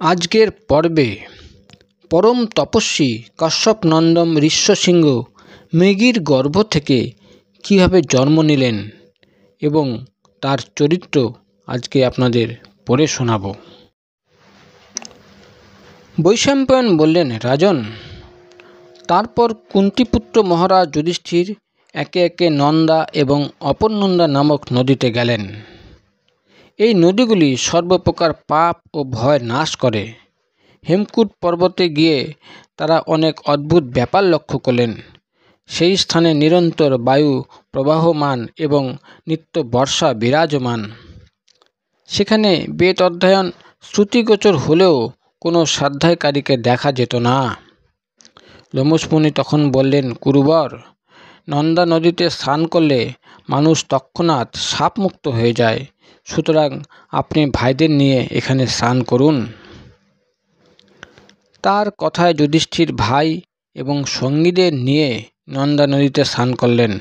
আজকের পর্বে পরম তপস্বী কশ্যপ নন্দন ঋষ্যশৃঙ্গ মৃগীর গর্ভ থেকে কীভাবে জন্ম নিলেন এবং তার চরিত্র আজকে আপনাদের পড়ে শোনাব। বৈশম্পায়ন বললেন, রাজন, তারপর কুন্তিপুত্র মহারাজ যুধিষ্ঠির একে একে নন্দা এবং অপরনন্দা নামক নদীতে গেলেন। এই নদীগুলি সর্বপ্রকার পাপ ও ভয় নাশ করে। হেমকূট পর্বতে গিয়ে তারা অনেক অদ্ভুত ব্যাপার লক্ষ্য করলেন। সেই স্থানে নিরন্তর বায়ু প্রবাহমান এবং নিত্য বর্ষা বিরাজমান। সেখানে বেদ অধ্যয়ন শ্রুতিগোচর হলেও কোনো স্বাধ্যায়কারীকে দেখা যেত না। লোমশ মুনি তখন বললেন, কুরুবর, নন্দা নদীতে স্নান করলে মানুষ তৎক্ষণাৎ সাপমুক্ত হয়ে যায়। সুতরাং আপনি ভাইদের নিয়ে এখানে স্নান করুন। তার কথায় যুধিষ্ঠির ভাই এবং সঙ্গীদের নিয়ে নন্দা নদীতে স্নান করলেন।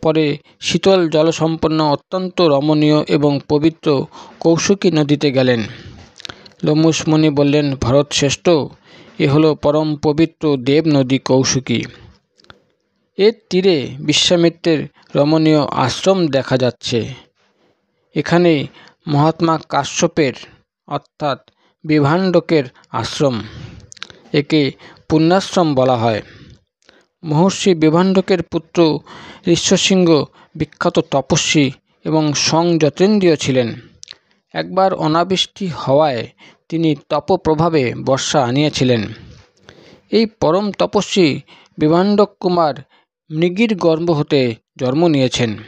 পরে শীতল জলসম্পন্ন অত্যন্ত রমণীয় এবং পবিত্র কৌশিকী নদীতে গেলেন। লোমশ মুনি বললেন, ভরতশ্রেষ্ঠ, এ হলো পরম পবিত্র দেব নদী কৌশিকী। এর তীরে বিশ্বামিত্রের রমণীয় আশ্রম দেখা যাচ্ছে। এখানে মহাত্মা কাশ্যপের অর্থাৎ বিভাণ্ডকের আশ্রম। একে পুণ্যাশ্রম বলা হয়। মহর্ষি বিভাণ্ডকের পুত্র ঋষ্যশৃঙ্গ বিখ্যাত তপস্বী এবং সংযতেন্দ্রিয় ছিলেন। একবার অনাবৃষ্টি হওয়ায় তিনি তপপ্রভাবে বর্ষা আনিয়েছিলেন। এই পরম তপস্বী বিভাণ্ডক কুমার মৃগীর গর্ভ হতে জন্ম নিয়েছেন।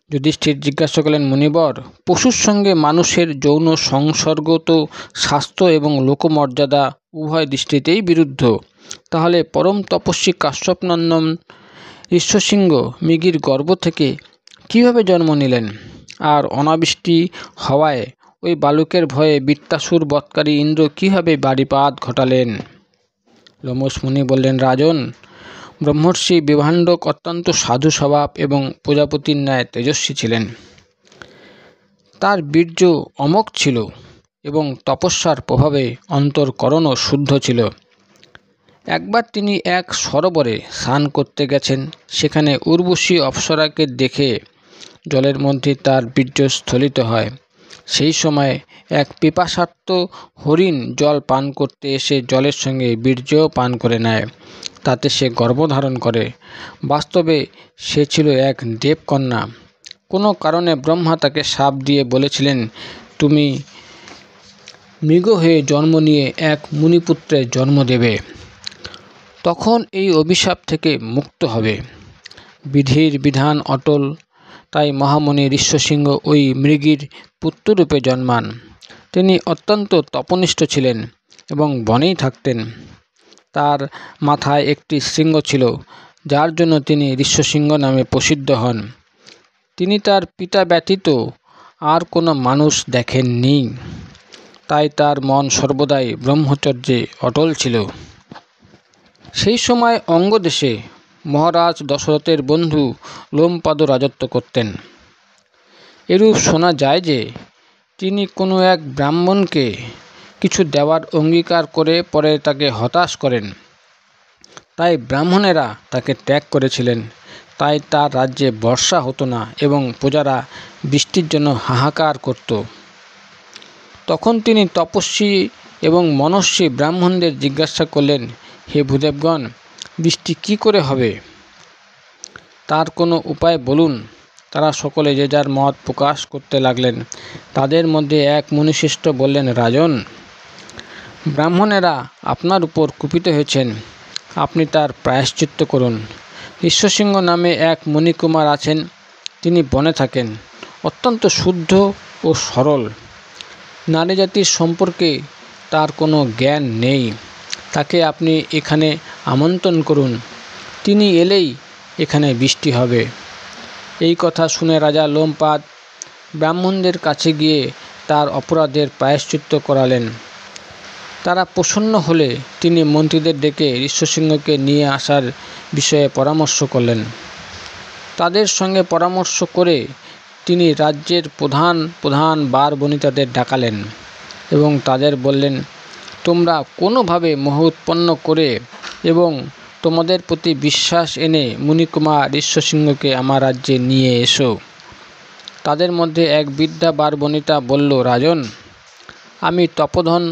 যুধিষ্ঠির জিজ্ঞাসা করলেন, মুনিবর, পশুর সঙ্গে মানুষের যৌন সংসর্গ তো স্বাস্থ্য এবং লোকমর্যাদা উভয় দৃষ্টিতেই বিরুদ্ধ। তাহলে পরম তপস্বী কাশ্যপ নন্দন ঋষ্যশৃঙ্গ মৃগীর গর্ভ থেকে কিভাবে জন্ম নিলেন? আর অনাবৃষ্টি হওয়ায় ওই বালকের ভয়ে বৃত্তাসুর বধকারী ইন্দ্র কিভাবে বাড়িপাত ঘটালেন? লোমশ মুনি বললেন, রাজন, ব্রহ্মর্ষি বিভাণ্ডক অত্যন্ত সাধু স্বভাব এবং প্রজাপতির ন্যায় তেজস্বী ছিলেন। তার বীর্য অমোঘ ছিল এবং তপস্যার প্রভাবে অন্তঃকরণও শুদ্ধ ছিল। একবার তিনি এক সরোবরে স্নান করতে গেছেন। সেখানে উর্বশী অপ্সরাকে দেখে জলের মধ্যে তার বীর্য স্খলিত হয়। সেই সময় এক পিপাসার্ত হরিণ জল পান করতে এসে জলের সঙ্গে বীর্যও পান করে নেয়। তাতে সে গর্ভধারণ করে। বাস্তবে সে ছিল এক দেবকন্যা। কোনো কারণে ব্রহ্মা তাকে শাপ দিয়ে বলেছিলেন, তুমি মৃগ হয়ে জন্ম নিয়ে এক মুনিপুত্রের জন্ম দেবে। তখন এই অভিশাপ থেকে মুক্ত হবে। বিধির বিধান অটল। তাই মহামুনি ঋষ্যশৃঙ্গ ওই মৃগীর পুত্ররূপে জন্মান। তিনি অত্যন্ত তপনিষ্ঠ ছিলেন এবং বনেই থাকতেন। তার মাথায় একটি শৃঙ্গ ছিল, যার জন্য তিনি ঋষ্যশৃঙ্গ নামে প্রসিদ্ধ হন। তিনি তার পিতা ব্যতীত আর কোনো মানুষ দেখেননি। তাই তার মন সর্বদাই ব্রহ্মচর্যে অটল ছিল। সেই সময় অঙ্গদেশে মহারাজ দশরথের বন্ধু লোমপাদ রাজত্ব করতেন। এরূপ শোনা যায় যে তিনি কোনো এক ব্রাহ্মণকে কিছু দেওয়ার অঙ্গীকার করে পরে তাকে হতাশ করেন। তাই ব্রাহ্মণেরা তাকে ত্যাগ করেছিলেন। তাই তার রাজ্যে বর্ষা হতো না এবং প্রজারা বৃষ্টির জন্য হাহাকার করত। তখন তিনি তপস্বী এবং মনস্বী ব্রাহ্মণদের জিজ্ঞাসা করলেন, হে ভূদেবগণ, বৃষ্টি কি করে হবে? তার কোনো উপায় বলুন। তারা সকলে যে যার মত প্রকাশ করতে লাগলেন। তাদের মধ্যে এক মুনিশ্রেষ্ঠ বললেন, রাজন, ব্রাহ্মণেরা আপনার উপর কুপিত হয়েছেন। আপনি তার প্রায়শ্চিত্ত করুন। ঋষ্যশৃঙ্গ নামে এক মুনিকুমার আছেন। তিনি বনে থাকেন, অত্যন্ত শুদ্ধ ও সরল। নারী জাতির সম্পর্কে তার কোনো জ্ঞান নেই। তাকে আপনি এখানে আমন্ত্রণ করুন। তিনি এলেই এখানে বৃষ্টি হবে। এই কথা শুনে রাজা লোমপাদ ব্রাহ্মণদের কাছে গিয়ে তার অপরাধের প্রায়শ্চিত্ত করালেন। তারা প্রসন্ন হলে তিনি মন্ত্রীদের ডেকে ঋষ্যশৃঙ্গকে নিয়ে আসার বিষয়ে পরামর্শ করলেন। তাদের সঙ্গে পরামর্শ করে তিনি রাজ্যের প্রধান প্রধান বার বনিতাদের ডাকালেন। এবং তাদের বললেন, তোমরা কোনোভাবে মোহ উৎপন্ন করে এবং তোমাদের প্রতি বিশ্বাস এনে মুনিকুমার ঋষ্যশৃঙ্গকে আমার রাজ্যে নিয়ে এসো। তাদের মধ্যে এক বৃদ্ধা বারবনিতা বলল, রাজন, আমি তপোধন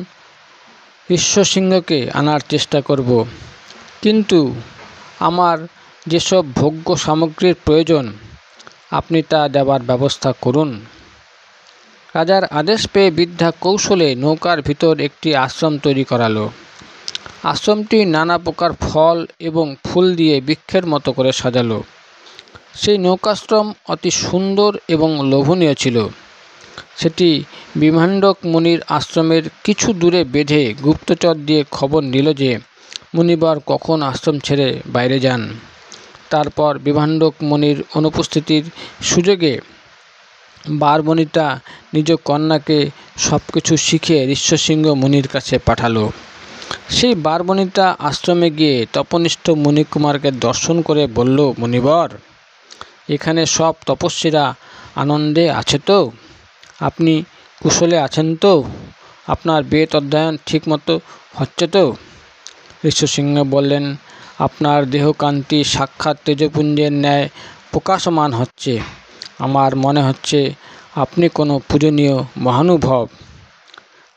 ঋষ্যশৃঙ্গকে আনার চেষ্টা করব, কিন্তু আমার যেসব ভোগ্য সামগ্রীর প্রয়োজন আপনি তা দেওয়ার ব্যবস্থা করুন। রাজার আদেশ পেয়ে বৃদ্ধা কৌশলে নৌকার ভিতর একটি আশ্রম তৈরি করালো। আশ্রমটি নানা প্রকার ফল এবং ফুল দিয়ে বৃক্ষের মতো করে সাজালো। সেই নৌকাশ্রম অতি সুন্দর এবং লোভনীয় ছিল। সেটি বিভাণ্ডক মুনির আশ্রমের কিছু দূরে বেঁধে গুপ্তচর দিয়ে খবর নিল যে মুনিবর কখন আশ্রম ছেড়ে বাইরে যান। তারপর বিভাণ্ডক মুনির অনুপস্থিতির সুযোগে বারবনিতা নিজ কন্যাকে সব কিছু শিখে ঋষ্যশৃঙ্গ মুনির কাছে পাঠালো। সেই বারবনিতা আশ্রমে গিয়ে তপনিষ্ঠ মুনিকুমারকে দর্শন করে বলল, মুনিবর, এখানে সব তপস্বীরা আনন্দে আছে তো? আপনি কুশলে আছেন তো? আপনার বেদ অধ্যয়ন ঠিকমতো হচ্ছে তো? ঋষ্যশৃঙ্গ বললেন, আপনার দেহকান্তি সাক্ষাৎ তেজপুঞ্জের ন্যায় প্রকাশমান হচ্ছে। আমার মনে হচ্ছে আপনি কোনো পূজনীয় মহানুভব।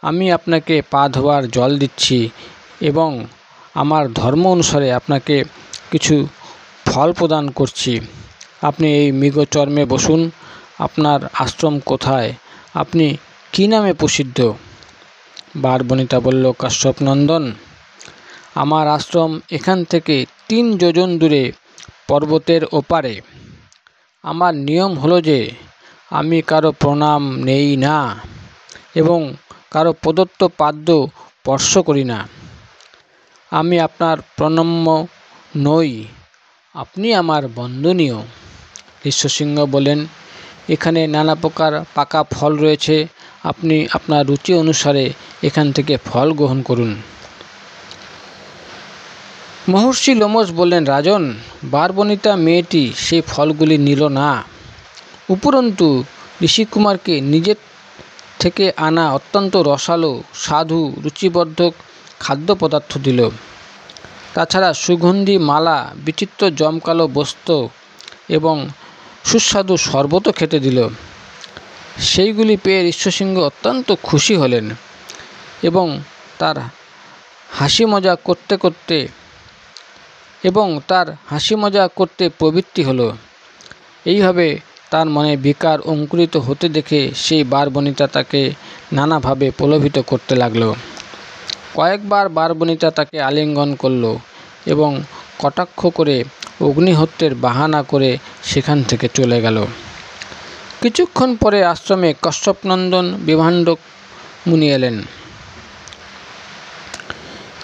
আমি আপনাকে পা ধোয়ার জল দিচ্ছি এবং আমার ধর্ম অনুসারে আপনাকে কিছু ফল প্রদান করছি। আপনি এই মৃগচর্মে বসুন। আপনার আশ্রম কোথায়? আপনি কী নামে প্রসিদ্ধ? বারবনিতা বলল, কাশ্যপনন্দন, আমার আশ্রম এখান থেকে 3 যোজন দূরে পর্বতের ওপারে। আমার নিয়ম হলো যে আমি কারো প্রণাম নেই না এবং কারো প্রদত্ত পাদ্য স্পর্শ করি না। আমি আপনার প্রণম্য নই, আপনি আমার বন্দনীয়। ঋষ্যশৃঙ্গ বলেন, এখানে নানা প্রকার পাকা ফল রয়েছে। আপনি আপনার রুচি অনুসারে এখান থেকে ফল গ্রহণ করুন। মহর্ষি লোমশ বললেন, রাজন, বারবনিতা মেয়েটি সেই ফলগুলি নিল না, উপরন্তু ঋষিকুমারকে নিজের থেকে আনা অত্যন্ত রসালো, স্বাদু, রুচিবর্ধক খাদ্য পদার্থ দিল। তাছাড়া সুগন্ধি মালা, বিচিত্র জমকালো বস্ত্র এবং সুস্বাদু শরবতও খেতে দিল। সেইগুলি পেয়ে ঋষ্যশৃঙ্গ অত্যন্ত খুশি হলেন এবং তার হাসি মজা করতে প্রবৃত্তি হলো। এইভাবে তার মনে বিকার অঙ্কুরিত হতে দেখে সেই বারবনিতা তাকে নানাভাবে প্রলোভিত করতে লাগল। কয়েকবার বারবনিতা তাকে আলিঙ্গন করল এবং কটাক্ষ করে অগ্নিহোত্রের বাহানা করে সেখান থেকে চলে গেল। কিছুক্ষণ পরে আশ্রমে কশ্যপনন্দন বিভাণ্ডক মুনি এলেন।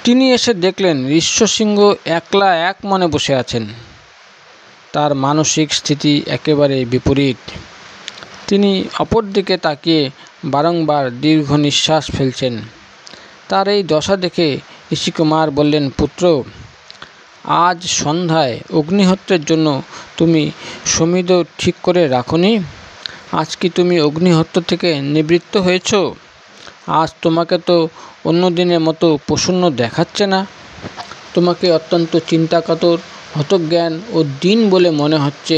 তিনি এসে দেখলেন ঋষ্যশৃঙ্গ একলা এক মনে বসে আছেন। তার মানসিক স্থিতি একেবারে বিপরীত। তিনি অপর দিকে তাকিয়ে বারংবার দীর্ঘ নিঃশ্বাস ফেলছেন। তার এই দশা দেখে ঋষিকুমার বললেন, পুত্র, আজ সন্ধ্যায় অগ্নিহোত্রের জন্য তুমি সমিধ ঠিক করে রাখনি? আজ কি তুমি অগ্নিহোত্র থেকে নিবৃত্ত হয়েছ? আজ তোমাকে তো অন্য দিনের মতো প্রসন্ন দেখাচ্ছে না। তোমাকে অত্যন্ত চিন্তাকাতর, হতজ্ঞান ও দীন বলে মনে হচ্ছে।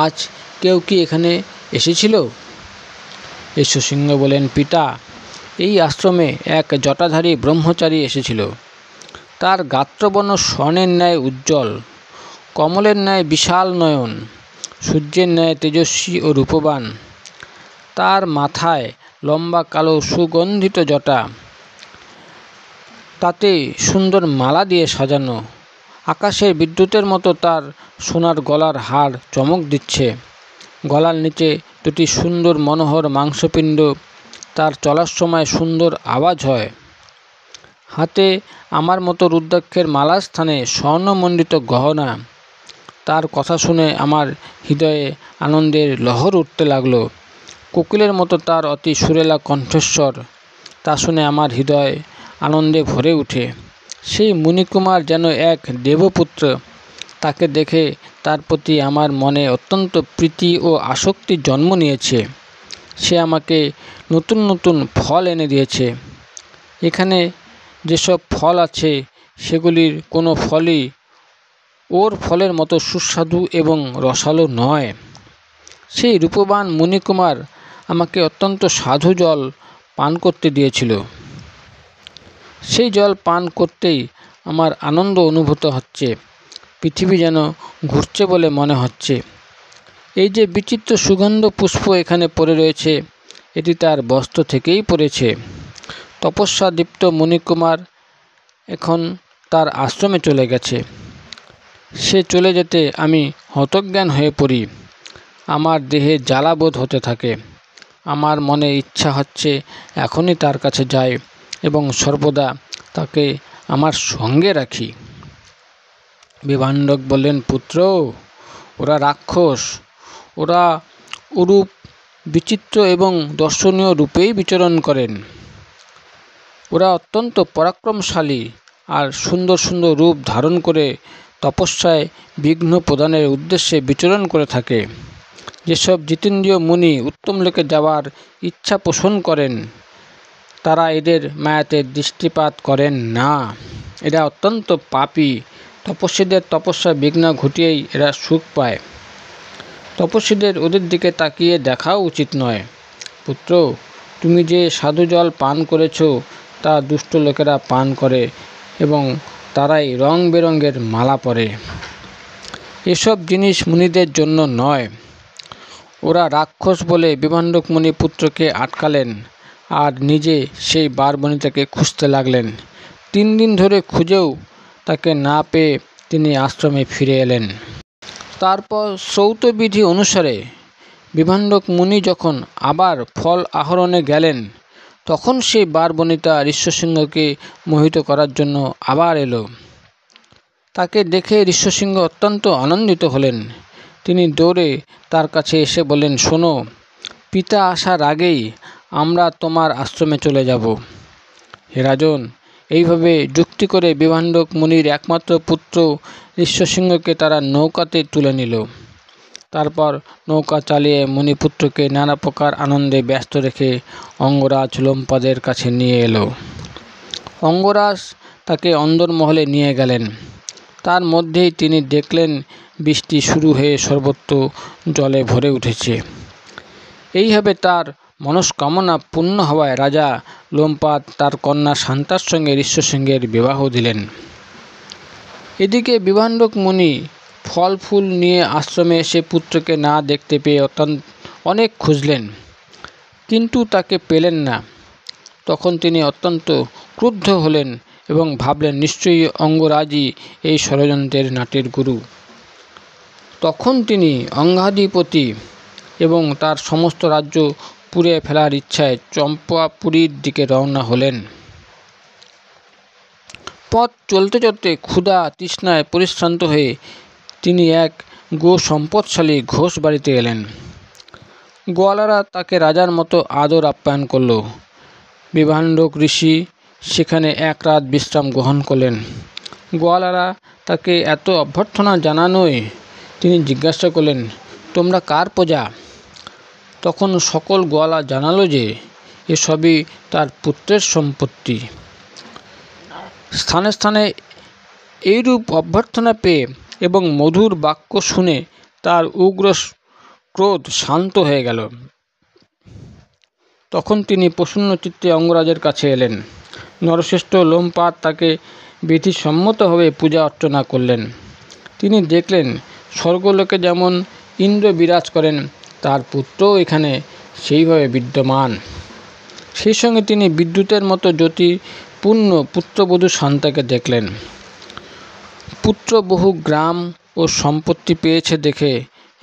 আজ কেউ কি এখানে এসেছিল? ঋষ্যশৃঙ্গ বলেন, পিতা, এই আশ্রমে এক জটাধারী ব্রহ্মচারী এসেছিল। তার গাত্রবর্ণ স্বর্ণের ন্যায় উজ্জ্বল, কমলের ন্যায় বিশাল নয়ন, সূর্যের ন্যায় তেজস্বী ও রূপবান। তার মাথায় লম্বা কালো সুগন্ধিত জটা, তাতে সুন্দর মালা দিয়ে সাজানো। আকাশের বিদ্যুতের মতো তার সোনার গলার হার চমক দিচ্ছে। গলার নিচে 2টি সুন্দর মনোহর মাংসপিণ্ড। তার চলার সময় সুন্দর আওয়াজ হয়। হাতে আমার মতো রুদ্রাক্ষের মালার স্থানে স্বর্ণমণ্ডিত গহনা। তার কথা শুনে আমার হৃদয়ে আনন্দের লহর উঠতে লাগলো। কোকিলের মতো তার অতি সুরেলা কণ্ঠস্বর, তা শুনে আমার হৃদয় আনন্দে ভরে ওঠে। সেই মুনিকুমার যেন এক দেবপুত্র। তাকে দেখে তার প্রতি আমার মনে অত্যন্ত প্রীতি ও আসক্তি জন্ম নিয়েছে। সে আমাকে নতুন নতুন ফল এনে দিয়েছে। এখানে যেসব ফল আছে সেগুলির কোনো ফলই ওর ফলের মতো সুস্বাদু এবং রসালো নয়। সেই রূপবান মুনিকুমার আমাকে অত্যন্ত সাধু জল পান করতে দিয়েছিল। সেই জল পান করতেই আমার আনন্দ অনুভূত হচ্ছে। পৃথিবী যেন ঘুরছে বলে মনে হচ্ছে। এই যে বিচিত্র সুগন্ধ পুষ্প এখানে পড়ে রয়েছে, এটি তার বস্ত্র থেকেই পড়েছে। তপস্যা দীপ্ত মুনিকুমার এখন তার আশ্রমে চলে গেছে। সে চলে যেতে আমি হতজ্ঞান হয়ে পড়ি। আমার দেহে জ্বালাবোধ হতে থাকে। আমার মনে ইচ্ছা হচ্ছে এখনই তার কাছে যাই এবং সর্বদা তাকে আমার সঙ্গে রাখি। বিভাণ্ডক বললেন, পুত্র, ওরা রাক্ষস। ওরা অরূপ, বিচিত্র এবং দর্শনীয় রূপেই বিচরণ করেন। ওরা অত্যন্ত পরাক্রমশালী আর সুন্দর সুন্দর রূপ ধারণ করে তপস্যায় বিঘ্ন প্রদানের উদ্দেশ্যে বিচরণ করে থাকে। যেসব জিতেন্দ্রীয় মুনি উত্তম লোকে যাওয়ার ইচ্ছা পোষণ করেন, তারা এদের মায়াতে দৃষ্টিপাত করেন না। এরা অত্যন্ত পাপী। তপস্বীদের তপস্যায় বিঘ্ন ঘটিয়েই এরা সুখ পায়। তপস্বীদের ওদের দিকে তাকিয়ে দেখাও উচিত নয়। পুত্র, তুমি যে সাধু জল পান করেছ তা দুষ্ট লোকেরা পান করে এবং তারাই রং বেরঙের মালা পরে। এসব জিনিস মুনিদের জন্য নয়। ওরা রাক্ষস বলে বিভাণ্ডক মুনি পুত্রকে আটকালেন আর নিজে সেই বারবনিতাকে খুঁজতে লাগলেন। 3 দিন ধরে খুঁজেও তাকে না পেয়ে তিনি আশ্রমে ফিরে এলেন। তারপর শ্রৌতবিধি অনুসারে বিভাণ্ডক মুনি যখন আবার ফল আহরণে গেলেন, তখন সেই বারবনিতা ঋষ্যশৃঙ্গকে মোহিত করার জন্য আবার এলো। তাকে দেখে ঋষ্যশৃঙ্গ অত্যন্ত আনন্দিত হলেন। তিনি দৌড়ে তার কাছে এসে বললেন, শোনো, পিতা আসার আগেই আমরা তোমার আশ্রমে চলে যাব। হে রাজন, এইভাবে যুক্তি করে বিভাণ্ডক মুনির একমাত্র পুত্র ঋষ্যশৃঙ্গকে তারা নৌকাতে তুলে নিল। তারপর নৌকা চালিয়ে মুনিপুত্রকে নানা প্রকার আনন্দে ব্যস্ত রেখে অঙ্গরাজ লোমপাদের কাছে নিয়ে এলো। অঙ্গরাজ তাকে অন্দরমহলে নিয়ে গেলেন। তার মধ্যেই তিনি দেখলেন বৃষ্টি শুরু হয়ে সর্বত্র জলে ভরে উঠেছে। এইভাবে তার মনস্কামনা পূর্ণ হওয়ায় রাজা লোমপাদ তার কন্যা শান্তার সঙ্গে ঋষ্যশৃঙ্গের বিবাহ দিলেন। এদিকে বিভাণ্ডক মুনি ফল ফুল নিয়ে আশ্রমে এসে পুত্রকে না দেখতে পেয়ে অনেক খুঁজলেন, কিন্তু তাকে পেলেন না। তখন তিনি অত্যন্ত ক্রুদ্ধ হলেন এবং ভাবলেন, নিশ্চয়ই অঙ্গরাজই এই ষড়যন্ত্রের নাটের গুরু। তখন তিনি অঙ্গাধিপতি এবং তার সমস্ত রাজ্য পুড়ে ফেলার ইচ্ছায় চম্পাপুরীর দিকে রওনা হলেন। পথ চলতে চলতে ক্ষুধা তৃষ্ণায় পরিশ্রান্ত হয়ে তিনি এক গো সম্পদশালী ঘোষ বাড়িতে এলেন। গোয়ালারা তাকে রাজার মতো আদর আপ্যায়ন করল। বিভাণ্ডক ঋষি সেখানে এক রাত বিশ্রাম গ্রহণ করলেন। গোয়ালারা তাকে এত অভ্যর্থনা জানানোয় তিনি জিজ্ঞাসা করলেন, তোমরা কার প্রজা? তখন সকল গোয়ালা জানালো যে এসবই তার পুত্রের সম্পত্তি। স্থানে স্থানে এইরূপ অভ্যর্থনা পেয়ে এবং মধুর বাক্য শুনে তার উগ্র ক্রোধ শান্ত হয়ে গেল। তখন তিনি প্রসন্ন চিত্তে অঙ্গরাজের কাছে এলেন। নরশ্রেষ্ঠ লোমপাদ তাকে বিধিসম্মতভাবে পূজা অর্চনা করলেন। তিনি দেখলেন স্বর্গলোকে যেমন ইন্দ্র বিরাজ করেন, তার পুত্রও এখানে সেইভাবে বিদ্যমান। সেই সঙ্গে তিনি বিদ্যুতের মতো জ্যোতিপূর্ণ পুত্রবধূ শান্তাকে দেখলেন। পুত্র বহু গ্রাম ও সম্পত্তি পেয়েছে দেখে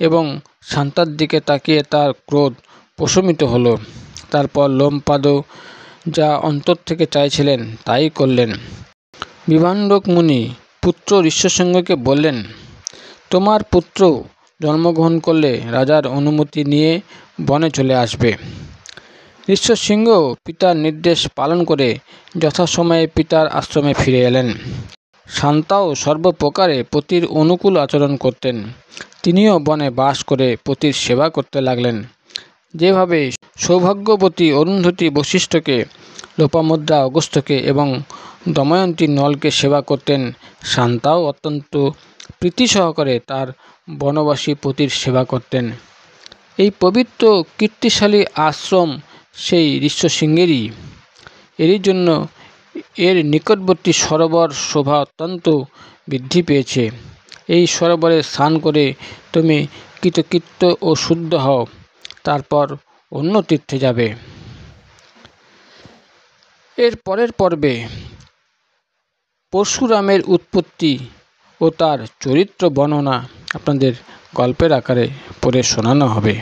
এবং শান্তার দিকে তাকিয়ে তার ক্রোধ প্রশমিত হলো। তারপর লোমপাদও যা অন্তর থেকে চাইছিলেন তাই করলেন। বিভাণ্ডক মুনি পুত্র ঋষ্যশৃঙ্গকে বললেন, তোমার পুত্র জন্মগ্রহণ করলে রাজার অনুমতি নিয়ে বনে চলে আসবে। ঋষ্যশৃঙ্গ পিতার নির্দেশ পালন করে যথাসময়ে পিতার আশ্রমে ফিরে এলেন। শান্তাও সর্বপ্রকারে পতির অনুকূল আচরণ করতেন। তিনিও বনে বাস করে পতির সেবা করতে লাগলেন। যেভাবে সৌভাগ্যবতী অরুন্ধতী বশিষ্ঠকে, লোপামুদ্রা অগস্ত্যকে এবং দময়ন্তী নলকে সেবা করতেন, শান্তাও অত্যন্ত প্রীতি সহকারে তার বনবাসী পতির সেবা করতেন। এই পবিত্র কীর্তিশালী আশ্রম সেই ঋষ্যশৃঙ্গেরই। এরই জন্য এর নিকটবর্তী সরোবর শোভা অত্যন্ত বৃদ্ধি পেয়েছে। এই সরোবরে স্নান করে তুমি কৃতকৃত্য ও শুদ্ধ হও, তারপর অন্য তীর্থে যাবে। এর পরের পর্বে পরশুরামের উৎপত্তি ও তার চরিত্র বর্ণনা আপনাদের গল্পের আকারে পড়ে শোনানো হবে।